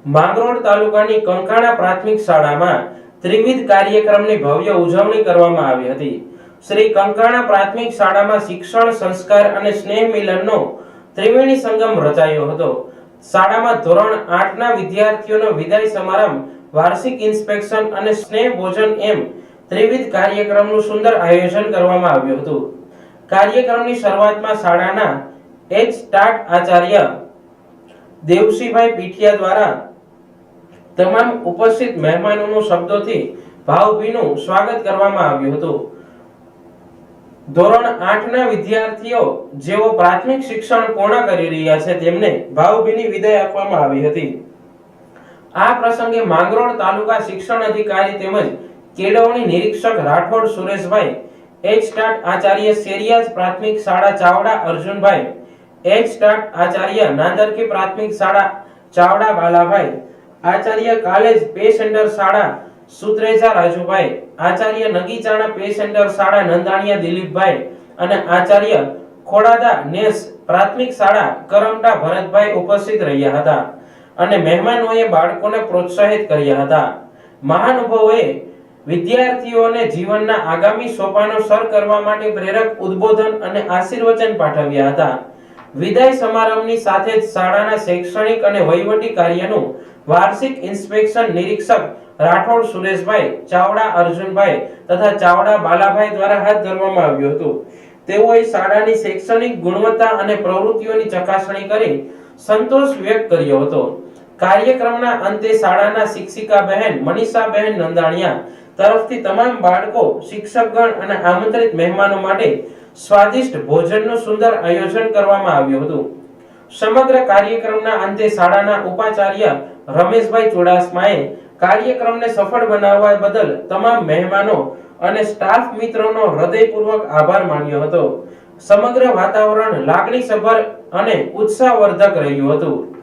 માંગરોળ તાલુકાની કંકાણા પ્રાથમિક શાળામાં ત્રિવિધ કાર્યક્રમની ભવ્ય ઉજવણી કરવામાં આવી હતી. શ્રી કંકાણા પ્રાથમિક શાળામાં શિક્ષણ, સંસ્કાર અને સ્નેહ મિલનનો ત્રિવેણી સંગમ રચાયો હતો. શાળામાં ધોરણ 8ના વિદ્યાર્થીઓનો વિદાય સમારંભ, વાર્ષિક ઇન્સ્પેક્શન અને સ્નેહ ભોજન એમ ત્રિવિધ કાર્યક્રમનું સુંદર આયોજન કરવામાં આવ્યું હતું. કાર્યક્રમની શરૂઆતમાં શાળાના એચ સ્ટાર્ટ આચાર્ય દેવસીભાઈ પીઠિયા દ્વારા તમામ ઉપસ્થિત મહેમાનોનું શબ્દોથી ભાવભીનું સ્વાગત કરવામાં આવ્યું હતું. ધોરણ 8ના વિદ્યાર્થીઓ જેઓ પ્રાથમિક શિક્ષણ પૂર્ણ કરી રહ્યા છે તેમને ભાવભીની વિદાય આપવામાં આવી હતી. આ પ્રસંગે માંગરોળ તાલુકા શિક્ષણ અધિકારી તેમજ કેળવણી નિરીક્ષક રાઠોડ સુરેશભાઈ, એચ સ્ટાર્ટ આચાર્ય શેરિયાજ પ્રાથમિક શાળા ચાવડા અર્જુનભાઈ, એચ સ્ટાર્ટ આચાર્ય નાંદરકી પ્રાથમિક શાળા Chavda Balabhai, Acharya college pay centre શાળા સુત્રેજા રાજુભાઈ, આચાર્ય નગીચાણા પે સેન્ટર શાળા નંદાણીયા દિલીપભાઈ અને આચાર્ય ખોડાદા નેસ પ્રાથમિક શાળા કરમટા ભરતભાઈ ઉપસ્થિત રહ્યા હતા અને મહેમાનોએ બાળકોને પ્રોત્સાહિત કર્યા હતા. મહાનુભાવોએ વિદ્યાર્થીઓને જીવનના આગામી સોપાનો સર કરવા માટે પ્રેરક ઉદ્બોધન અને આશીર્વચન પાઠવ્યા હતા. વિદાય સમારંભની સાથે જ શાળાના શૈક્ષણિક અને વહીવટી કાર્યનું વાર્ષિક ઇન્સ્પેક્શન નિરીક્ષક રાઠોડ સુરેશભાઈ, ચાવડા અર્જુનભાઈ તથા ચાવડા બાલાભાઈ દ્વારા હાથ ધરવામાં આવ્યું હતું. તેઓએ શાળાની શૈક્ષણિક ગુણવત્તા અને પ્રવૃત્તિઓની ચકાસણી કરી સંતોષ વ્યક્ત કર્યો હતો. કાર્યક્રમના અંતે શાળાના શિક્ષિકા બહેન મનીષાબહેન નંદાણીયા તરફથી તમામ બાળકો, શિક્ષકગણ અને આમંત્રિત મહેમાનો માટે સ્વાદિષ્ટ ભોજનનું સુંદર આયોજન કરવામાં આવ્યું હતું. સમગ્ર કાર્યક્રમના અંતે શાળાના ઉપાચાર્ય રમેશભાઈ ચુડાસમાએ કાર્યક્રમને સફળ બનાવવા બદલ તમામ મહેમાનો અને સ્ટાફ મિત્રોનો હૃદયપૂર્વક આભાર માન્યો હતો. સમગ્ર વાતાવરણ લાગણીસભર અને ઉત્સાહવર્ધક રહ્યું હતું.